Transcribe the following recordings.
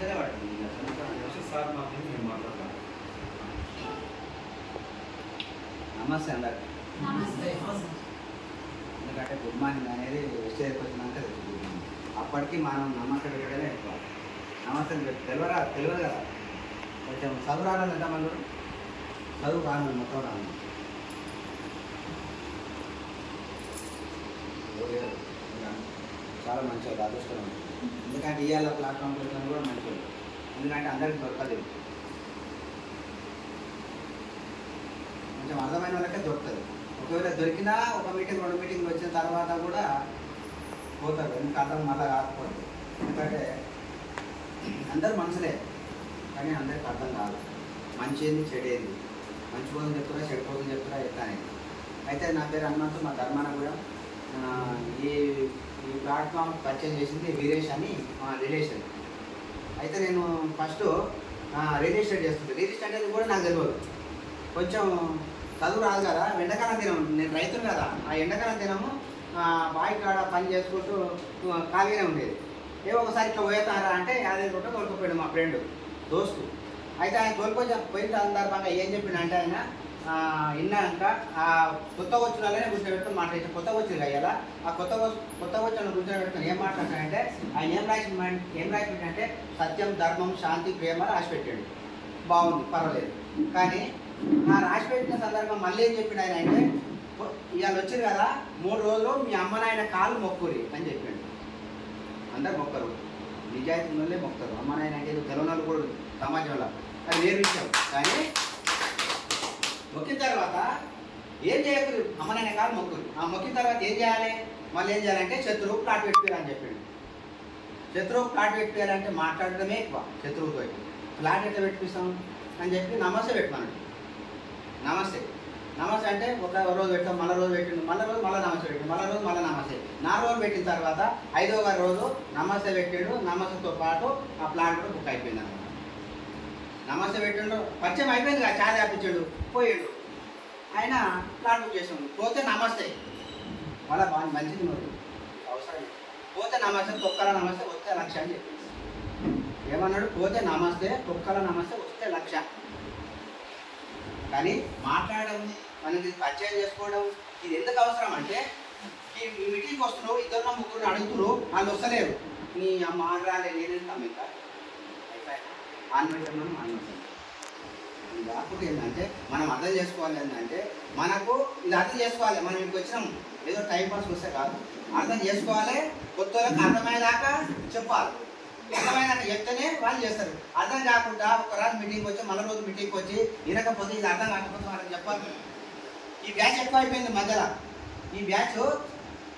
Sir మాత్రం నేను మాట్లాడతాను. నమస్తే అందరికి. ఎందుకంటే గుడ్ మార్నింగ్ అనేది స్టేజ్కి వచ్చినాక గుడ్ మార్నింగ్. అప్పటికి మనం నమస్తే పెట్టడమే ఎక్కువ. నమస్తే తెలియదు కదా. కొంచెం చదువు రాను ఎంత మంది చదువు రాను మొత్తం రాను చాలా మంచిగా అదృష్టం ఉంటుంది. ఎందుకంటే ఇవాళ ప్లాట్ఫామ్ పెట్టడం కూడా మంచిది. ఎందుకంటే అందరికి దొరకదు. కొంచెం అర్థమైన వాళ్ళకే దొరుకుతుంది. ఒకవేళ దొరికినా ఒక మీటింగ్ 2 మీటింగ్లు వచ్చిన తర్వాత కూడా పోతారు. ఎందుకు అర్థం మళ్ళీ కాకపోతే. ఎందుకంటే అందరు మనుషులే, కానీ అందరికి అర్థం కాదు. మంచి ఏంది చెడు ఏంది, మంచి కోసం చెప్తున్నా చెడు కోసం చెప్తున్నా ఎత్తానే. అయితే నా పేరు హనుమంతు, మా ధర్మాన కూడా ఈ ప్లాట్ఫామ్ పర్చేజ్ చేసింది వీరేష్ అని మా రిలేషన్. అయితే నేను ఫస్ట్ రిజిస్టర్ చేస్తుంటే రిజిస్టర్ అనేది కూడా నాకు తెలియదు. కొంచెం చదువు రాదు కదా, ఎండాకాలం తినము, నేను రైతును కదా. ఆ ఎండాకాలం తినము బావి కాడ పని చేసుకుంటూ ఖాళీగానే ఉండేది. ఒకసారి ఇట్లా పోతారా అంటే 50 రూపాయలు తోలుకుపోయాడు మా ఫ్రెండ్ దోస్తు. అయితే ఆయన పోయిన సందర్భంగా ఏం చెప్పిండంటే ఆయన విన్నాక ఆ కొత్తగా వచ్చిన వాళ్ళనే కూర్చోబెట్టుకుని మాట్లాడి కొత్తగా వచ్చింది కదా. ఆ కొత్తగా వచ్చిన కూర్చోబెట్టుకుని ఏం మాట్లాడతాడంటే ఆయన ఏం రాసిపెట్టాడంటే సత్యం, ధర్మం, శాంతి, ప్రేమ రాసిపెట్టాడు. బాగుంది, పర్వాలేదు. కానీ ఆ రాసిపెట్టిన సందర్భం మళ్ళీ ఏం చెప్పిండు ఆయన అంటే ఇవాళ వచ్చారు కదా 3 రోజులు మీ అమ్మ నాయన కాళ్ళు మొక్కురి అని చెప్పాడు. అందరు మొక్కరు, నిజాయితీ ఉన్నోళ్ళే మొక్కరు. అమ్మ నాయన అంటే తెలంగాణలో కూడా సమాజంలో అది వేరు విషయం. కానీ మొక్కిన తర్వాత ఏం చేయకూడదు, అమ్మ నాయన కాళ్ళు మొక్కురు. ఆ మొక్కిన తర్వాత ఏం చేయాలి, మళ్ళీ ఏం చేయాలంటే శత్రువు ప్లాట్ పెట్టుకోరు అని చెప్పాడు. శత్రువు ప్లాట్ పెట్టుకోవాలంటే మాట్లాడటమే ఎక్కువ. శత్రువుతో ప్లాట్ ఎట్లా పెట్టిస్తాం అని చెప్పి నమస్తే పెట్టమన్నాడు. నమస్తే అంటే ఒక రోజు పెట్టాం, మళ్ళీ రోజు పెట్టిండు, మళ్ళీ నమస్తే పెట్టిండు, మళ్ళీ నమస్తే 4 రోజులు పెట్టిన తర్వాత 5వ రోజు నమస్తే పెట్టాడు. నమస్తేతో పాటు ఆ ప్లాట్ కూడా బుక్ అయిపోయింది అనమాట. నమస్తే పెట్టిండు, పరిచయం అయిపోయింది కదా, చాయ్ ఆపించాడు, పోయాడు. ఆయన ప్లాట్ బుక్ చేసాడు. పోతే నమస్తే మళ్ళీ బాగా మంచిది మరి అవసరం. పోతే నమస్తే, తొక్కల నమస్తే, వస్తే 1,00,000 అని చెప్పింది. ఏమన్నాడు, పోతే నమస్తే, తొక్కల నమస్తే, వస్తే 1,00,000. కానీ మాట్లాడడం, మనకి పరిచయం చేసుకోవడం ఇది ఎందుకు అవసరం అంటే ఈ మీటింగ్కి వస్తున్నావు, 2-3 అడుగుతున్నావు, వాళ్ళు వస్తలేరు. నీ అమ్మ రాలే, నేనేంటాం ఇంకా ఆన్వైతం కాకపోతే ఏంటంటే మనం అర్థం చేసుకోవాలి. ఏంటంటే మనకు ఇది అర్థం చేసుకోవాలి. మనం ఇంటికి వచ్చినాం ఏదో టైంపాస్ వస్తే కాదు, అర్థం చేసుకోవాలి. కొత్త వాళ్ళకి అర్థమయ్యేదాకా చెప్పాలి. అర్థమైనాక చెప్తేనే వాళ్ళు చేస్తారు. అర్థం కాకుండా ఒక రోజు మీటింగ్కి వచ్చి మళ్ళీ రోజు మీటింగ్కి వచ్చి వినకపోతే ఇది అర్థం కాకపోతే వాళ్ళకి చెప్పాలి. ఈ బ్యాచ్ ఎక్కువ అయిపోయింది మధ్యలో. ఈ బ్యాచ్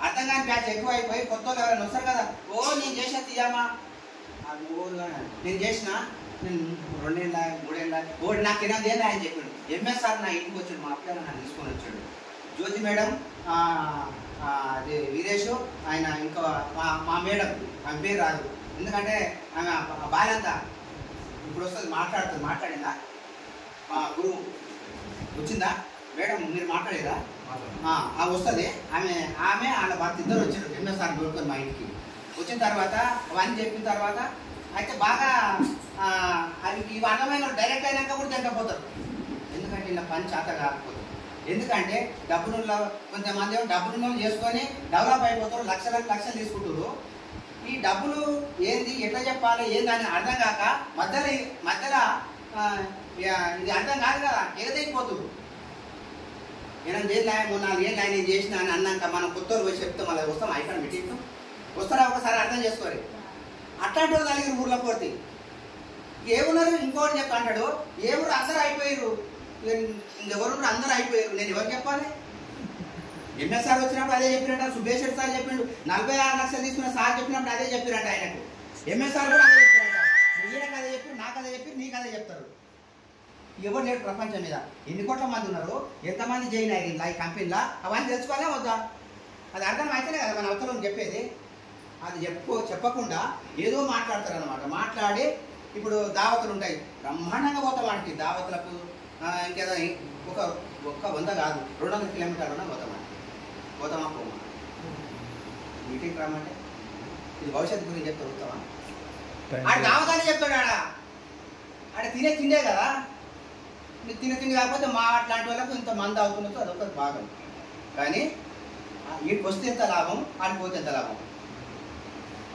అర్థం కాని బ్యాచ్ ఎక్కువ అయిపోయి కొత్త వాళ్ళు ఎవరైనా వస్తారు కదా, నేను చేసిన తీయమ్మా నేను చేసిన, నేను 2 ఏళ్ళ 3 ఏళ్ళ నాకు తినది ఏంటి ఆయన చెప్పాడు. ఎంఎస్ఆర్ నా ఇంటికి వచ్చాడు, మా అప్పుడు నన్ను తీసుకొని వచ్చాడు. జ్యోతి మేడం, అది వీరేష్, ఆయన ఇంకా మా మేడం, ఆమె పేరు రాదు ఎందుకంటే ఆమె బాలంతా ఇప్పుడు వస్తుంది, మాట్లాడిందా మా గురువు వచ్చిందా మేడం, మీరు మాట్లాడేదా వస్తుంది. ఆమె వాళ్ళ భర్త ఇద్దరు వచ్చారు ఎంఎస్ఆర్ దొరుకుతుంది మా ఇంటికి. వచ్చిన తర్వాత అవన్నీ చెప్పిన తర్వాత అయితే బాగా అవి ఇవి అర్థమైన డైరెక్ట్ అయినాక కూడా తింటపోతారు. ఎందుకంటే ఇలా పని చేత కాకపోతే. ఎందుకంటే డబ్బులు కొంతమంది డబ్బులు చేసుకొని డెవలప్ అయిపోతారు, లక్షలు తీసుకుంటారు. ఈ డబ్బులు ఏంది, ఎట్లా చెప్పాలి ఏంది అని అర్థం కాక మధ్యలో ఇది అర్థం కాదు కదా, ఎగదైపోతుంది. 8 ఏళ్ళు 4 ఏళ్ళు ఆయన చేసిన అని అన్నాక మనం కొత్తలు పోయి చెప్తాం, మళ్ళీ వస్తాం అయిపోయిన మీటింగ్ వస్తారా ఒకసారి అర్థం చేసుకోరు. అట్లాంటి వాళ్ళు కలిగిన ఊర్లో పోతే ఏమున్నారు, ఇంకోటి చెప్పి అంటాడు ఎవరు అందరూ అయిపోయారు, ఇంకెవరు అందరూ అయిపోయారు, నేను ఎవరు చెప్పాలి. ఎంఎస్ఆర్ వచ్చినప్పుడు అదే చెప్పినట్ట, సుభేష్ సార్ చెప్పిండు, 46 లక్షలు తీసుకున్న సార్ చెప్పినప్పుడు అదే చెప్పినట్టు ఆయనకు. ఎంఎస్ఆర్ కూడా అదే చెప్పినట్ట, ఈయనకు అదే చెప్పి, నాకు అదే చెప్పి, నీకు అదే చెప్తారు. ఎవరు లేడు ప్రపంచం మీద, ఎన్ని కోట్ల మంది ఉన్నారు, ఎంతమంది జాయిన్ అయ్యిందా ఈ కంపెనీలో, అవన్నీ తెలుసుకోవాలా వద్దా? అది అర్థం అయితేనే కదా మన అవతల చెప్పేది. అది చెప్పకుండా ఏదో మాట్లాడతారు అనమాట. మాట్లాడి ఇప్పుడు దావతులు ఉంటాయి, బ్రహ్మాండంగా పోతాం వాటికి దావతులకు. ఇంకేదో ఒక్క 100 కాదు 200 కిలోమీటర్లు పోతామా పోమా మీటింగ్ రమ్మంటే ఇది భవిష్యత్తు గురించి చెప్తే వస్తావా? ఆడ కావదని చెప్తాడు. ఆడ తిండే కదా, తిండి కాకపోతే మా అట్లాంటి వాళ్ళకు ఇంత మంది అవుతున్నట్టు అదొక భాగం. కానీ వీటికి వస్తే ఎంత లాభం, ఆడికి పోతే ఎంత లాభం,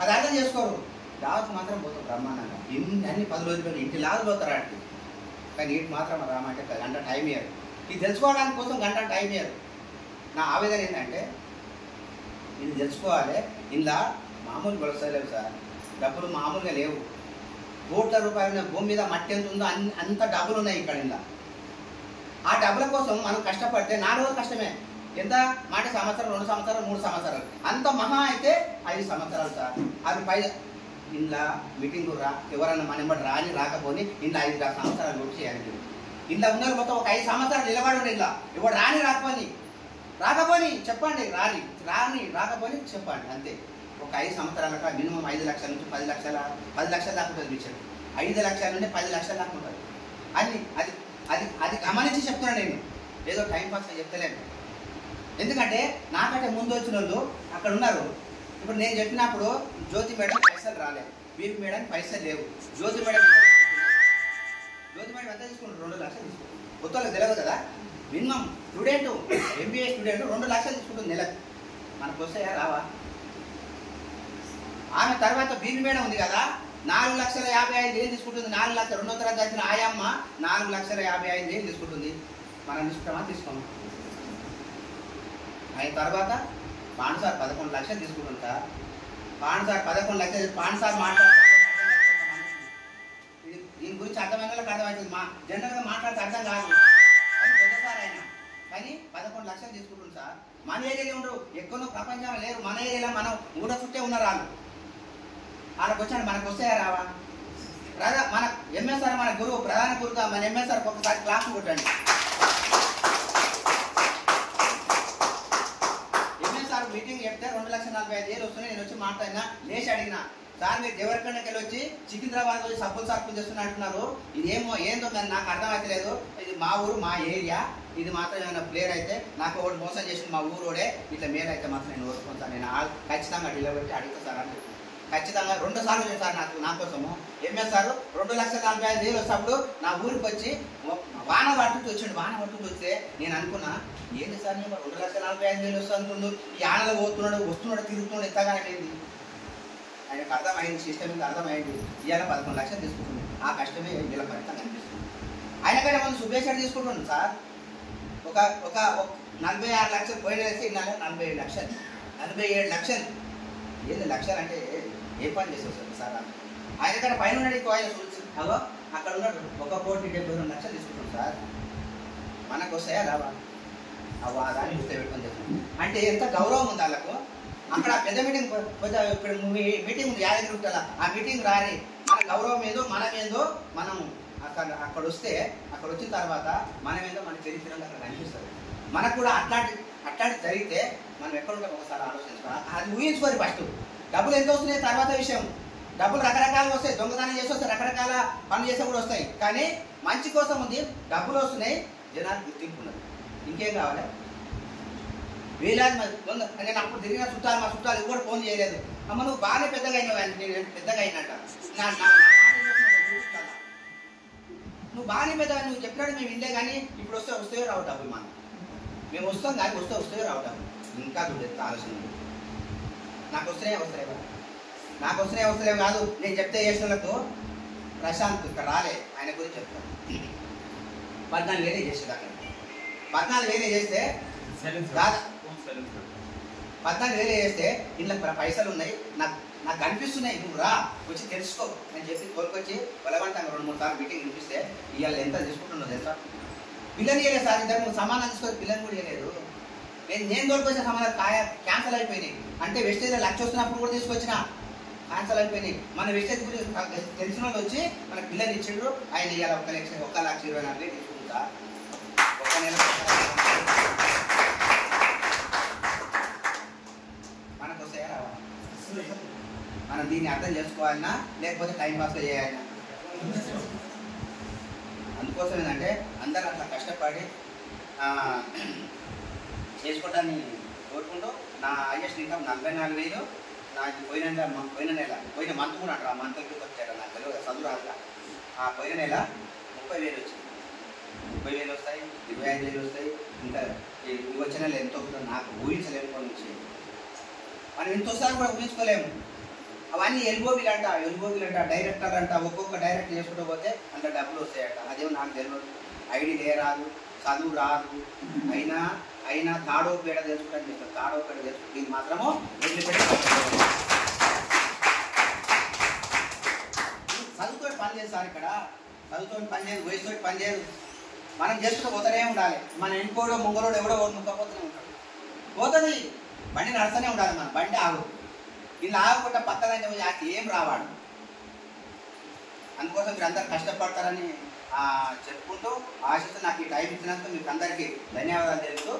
అది అర్థం చేసుకోరు. దావత్ మాత్రం పోతాం బ్రహ్మాండంగా, అన్ని 10 రోజులు పెట్టి ఇంటి లాగా పోతారు ఆడికి. కానీ వీటి మాత్రం రామంటే గంట టైం ఇయ్యారు. ఇది తెలుసుకోవడానికి కోసం గంట టైం ఇయ్యారు. నా ఆవేదన ఏంటంటే ఇది తెలుసుకోవాలి. ఇలా మామూలు గొడవలేవు సార్, డబ్బులు మామూలుగా లేవు. కోట్ల రూపాయల భూమి మీద మట్టి ఎంత ఉందో అంత డబ్బులు ఉన్నాయి ఇక్కడ. ఇలా ఆ డబ్బుల కోసం మనం కష్టపడితే 4 రోజులు కష్టమే. ఎంత మాట సంవత్సరం, 2 సంవత్సరాలు, 3 సంవత్సరాలు, అంత మహా అయితే 5 సంవత్సరాలు సార్. అది పై ఇంట్లో మీటింగ్ ఎవరన్నా మన ఎంబడి రాకపోని ఇంట్లో 5 సంవత్సరాలు వచ్చి చేయాలి. ఇంట్లో ఉన్నారు మొత్తం ఒక 5 సంవత్సరాలు నిలబడి ఉండే. ఇలా ఎవరు రాకపోని చెప్పండి, రాకపోని చెప్పండి అంతే. ఒక 5 సంవత్సరాలకు మినిమం 5 లక్షల నుంచి 10 లక్షల దాకా ఉంటుంది మిషన్. 5 లక్షల నుండి 10 లక్షల దాకా ఉంటుంది. అది గమనించి చెప్తున్నాను నేను, ఏదో టైంపాస్గా చెప్తలేను. ఎందుకంటే నాకంటే ముందు వచ్చిన వాళ్ళు అక్కడ ఉన్నారు. ఇప్పుడు నేను చెప్పినప్పుడు జ్యోతి మేడం పైసలు రాలేదు, బీపీ మేడం పైసలు లేవు. జ్యోతి మేడం ఎంత తీసుకుంటారు? 2 లక్షలు తీసుకుంటారు. కొత్తలకు తెలియదు కదా. మినిమం స్టూడెంట్, MBA స్టూడెంట్ 2 లక్షలు తీసుకుంటుంది నెలకు. మనకు వస్తాయా? రావా? ఆమె తర్వాత బీపీ మేడం ఉంది కదా, 4,55,000 తీసుకుంటుంది. 4 లక్షలు 2వ తరగతి చదివిన ఆయమ్మ 4,55,000 తీసుకుంటుంది. మనం తీసుకుంటామా? తీసుకోమా? అయిన తర్వాత పాండ్ సార్ 11 లక్షలు తీసుకుంటుంది సార్. పాండ్ సార్ 11 లక్షలు. పాండ్ సార్ మాట్లాడుతూ దీని గురించి అర్థమైన వాళ్ళకి అర్థమవుతుంది. జనరల్గా మాట్లాడితే అర్థం కాదు, కానీ పెద్ద సార్ ఆయన. కానీ 11 లక్షలు తీసుకుంటుంది సార్. మన ఏరియాలో ఉండరు, ఎక్కడో ప్రపంచంలో లేరు. మన ఏరియాలో మనం ఊర చుట్టే ఉన్నారు. వాళ్ళకి వచ్చాడు, మనకు వస్తాయా? రావా? మన ఎంఎస్ఆర్ మన గురువు, ప్రధాన గురువుగా మన ఎంఎస్ఆర్ ఒక్కసారి క్లాస్ కొట్టండి. ఎంఎస్ఆర్ మీటింగ్ చెప్తే 2,45,000 వస్తున్నాయి. నేను వచ్చి మాట్లాడినా, లేచి అడిగినా, సార్ మీరు దేవరకొండకి వెళ్ళి వచ్చి సికింద్రాబాద్ వచ్చి సబ్బులు చేస్తున్నా అంటున్నారు, ఇదేమో ఏందో కానీ నాకు అర్థమవుతలేదు. ఇది మా ఊరు, మా ఏరియా, ఇది మాత్రం ఏమైనా ప్లేయర్ అయితే నాకు ఒకటి మోసం చేసింది మా ఊరోడే, ఇట్లా మేలు అయితే మాత్రం నేను ఓడుకుంటాను, నేను ఖచ్చితంగా నిలబెట్టి అడుగుతా సార్ అని. ఖచ్చితంగా 2 సార్లు చేశారు నా కోసము. ఎంఎస్ఆర్ 2,45,000 వచ్చినప్పుడు నా ఊరికి వచ్చి వాన పట్టుకు వచ్చిండు. వాన పట్టుకు వస్తే నేను అనుకున్నా, ఏంటి సార్ నేను 2,45,000 వస్తా అనుకుండు, ఈ ఆనలో వస్తున్నాడు తిరుగుతున్నాడు, ఎంతగానే అయింది. ఆయనకు అర్థమైంది, సిస్టమ్ మీద అర్థమైంది. ఇవాళ 11 లక్షలు తీసుకుంటుంది. ఆ కష్టమే వీళ్ళ ఫలితం కనిపిస్తుంది. ఆయన కంటే మనం సుభేష్ తీసుకుంటున్నాం సార్. ఒక 46 లక్షలు పోయిన వేస్తే ఇన్నాళ్ళ 47 లక్షలు. 47 లక్షలు ఏంది? లక్షలు అంటే ఏ పని చేసేస్తారు సార్? ఆయన కంటే పైన ఉన్నాడు ఇంకో ఆయన అగో అక్కడ ఉన్నాడు, 1,72 లక్షలు తీసుకుంటాం సార్. మనకు వస్తాయా? రావా? దాన్ని గుర్తు పెట్టుకొని చెప్తాం. అంటే ఎంత గౌరవం ఉంది వాళ్ళకు. అక్కడ పెద్ద మీటింగ్, ఇప్పుడు మీటింగ్ ఉంది యాదగిరి గుట్టల, ఆ మీటింగ్ రాని మన గౌరవం ఏదో మనమేందో మనము అక్కడ వస్తే, అక్కడ వచ్చిన తర్వాత మనమేందో మన చరిత్రలో అక్కడ కనిపిస్తుంది. మనకు కూడా అట్లాంటి జరిగితే మనం ఎక్కడ ఉంటాం ఒకసారి ఆలోచించుకోవాలి. అది ఊహించుకోరు. ఫస్ట్ డబ్బులు ఎంత వస్తున్నాయి తర్వాత విషయం. డబ్బులు రకరకాలుగా వస్తాయి, దొంగతనం చేసి వస్తాయి, రకరకాల పనులు చేస్తే కూడా వస్తాయి. కానీ మంచి కోసం ఉంది, డబ్బులు వస్తున్నాయి, జనాలు గుర్తింపు ఉన్నది. ఇంకేం కావాలి? వేలాది నేను అప్పుడు తిరిగిన చుట్టాలు, మా చుట్టాలు ఎవరు ఫోన్ చేయలేదు. అమ్మ నువ్వు బాగానే పెద్దగా అయినావు, నేను పెద్దగా అయినట్ట, నువ్వు బాగానే పెద్దగా, నువ్వు చెప్పినాడు మేము ఇల్లే. కానీ ఇప్పుడు వస్తే రావు డబ్బులు. మేము వస్తాం కానీ వస్తే రావు డబ్బులు. ఇంకా చూడలేదు ఆలోచన. నాకు వస్తున్నాయి నాకు వస్తున్నాయి కాదు, నేను చెప్తే చేసినలకు ప్రశాంత్ ఇక్కడ రాలే, ఆయన గురించి చెప్తాను. 14,000 చేసేది అక్కడ. 14,000 చేస్తే 14,000 చేస్తే ఇంట్లో పైసలు ఉన్నాయి, నాకు కనిపిస్తున్నాయి, నువ్వు రా వచ్చి తెలుసుకో అని చెప్పి తోలుకొచ్చి బలవంతంగా 2-3 సార్లు మీటింగ్ వినిపిస్తే ఇవాళ ఎంత తీసుకుంటున్నది ఎంత. పిల్లని ఇవ్వలేదు సార్, ఇంతకు సమాధానం తీసుకొని పిల్లని కూడా ఇవ్వలేదు. నేను తోలుకొచ్చిన సమాధానం క్యాన్సల్ అయిపోయినాయి. అంటే వెస్టేజ్ 1,00,000 వస్తున్నప్పుడు కూడా తీసుకొచ్చిన క్యాన్సల్ అయిపోయినాయి. మన వెస్టేజ్ గురించి తెలిసిన వాళ్ళు వచ్చి మన పిల్లని ఇచ్చిండ్రు. ఆయన ఇవాళ 1,24,000 తీసుకుంటా. ఒక నెల మనకు వస్తాయా రావా? మనం దీన్ని అర్థం చేసుకోవాలన్నా లేకపోతే టైంపాస్గా చేయాలన్నా. అందుకోసం ఏంటంటే అందరూ అట్లా కష్టపడి చేసుకోవడాన్ని కోరుకుంటూ నా హైయెస్ట్ ఇన్కమ్ 44,000. నాకు పోయిన మంత్ కూడా అంటారు. ఆ మంత్ వచ్చాడు నాకు తెలియదు, చదువు రాదు. ఆ పోయిన నెల 30,000 వచ్చింది. 30,000 వస్తాయి, 25,000 వస్తాయి. ఇంకా ఈ వచ్చిన నెల ఎంతో నాకు ఊహించలేము. కొన్ని నుంచి మనం ఇంత వస్తారు కూడా ఊహించుకోలేము. అవన్నీ ఎల్బోబీలు అంట డైరెక్టర్ అంట. ఒక్కొక్క డైరెక్ట్ చేసుకుంటూ పోతే అంత డబ్బులు వస్తాయట. అదేమో నాకు తెలియదు. ఐడి రాదు, చదువు రాదు. అయినా తాడో పేడ తెలుసుకుంటాను చేస్తాను. తాడో పేడ తెలుసుకుంటే ఇది మాత్రము చదువుతో పని చేస్తారు. ఇక్కడ చదువుతో పని చేయదు, వయసుతో పని చేయదు. మనం చేసుకుంటూ పోతూనే ఉండాలి. మన ఇంకోడో ముంగరోడు ఎవడో ముక్కపోతూనే ఉంటాడు. పోతుంది, బండి నడుస్తూనే ఉండాలి. మన బండి ఆగు. ఇలా ఆగకుండా పక్కన ఏం రావాడు. అందుకోసం మీరు అందరు కష్టపడతారని చెప్పుకుంటూ ఆశిస్తూ నాకు ఈ టైం ఇచ్చినందుకు మీకు అందరికీ ధన్యవాదాలు తెలుపుతూ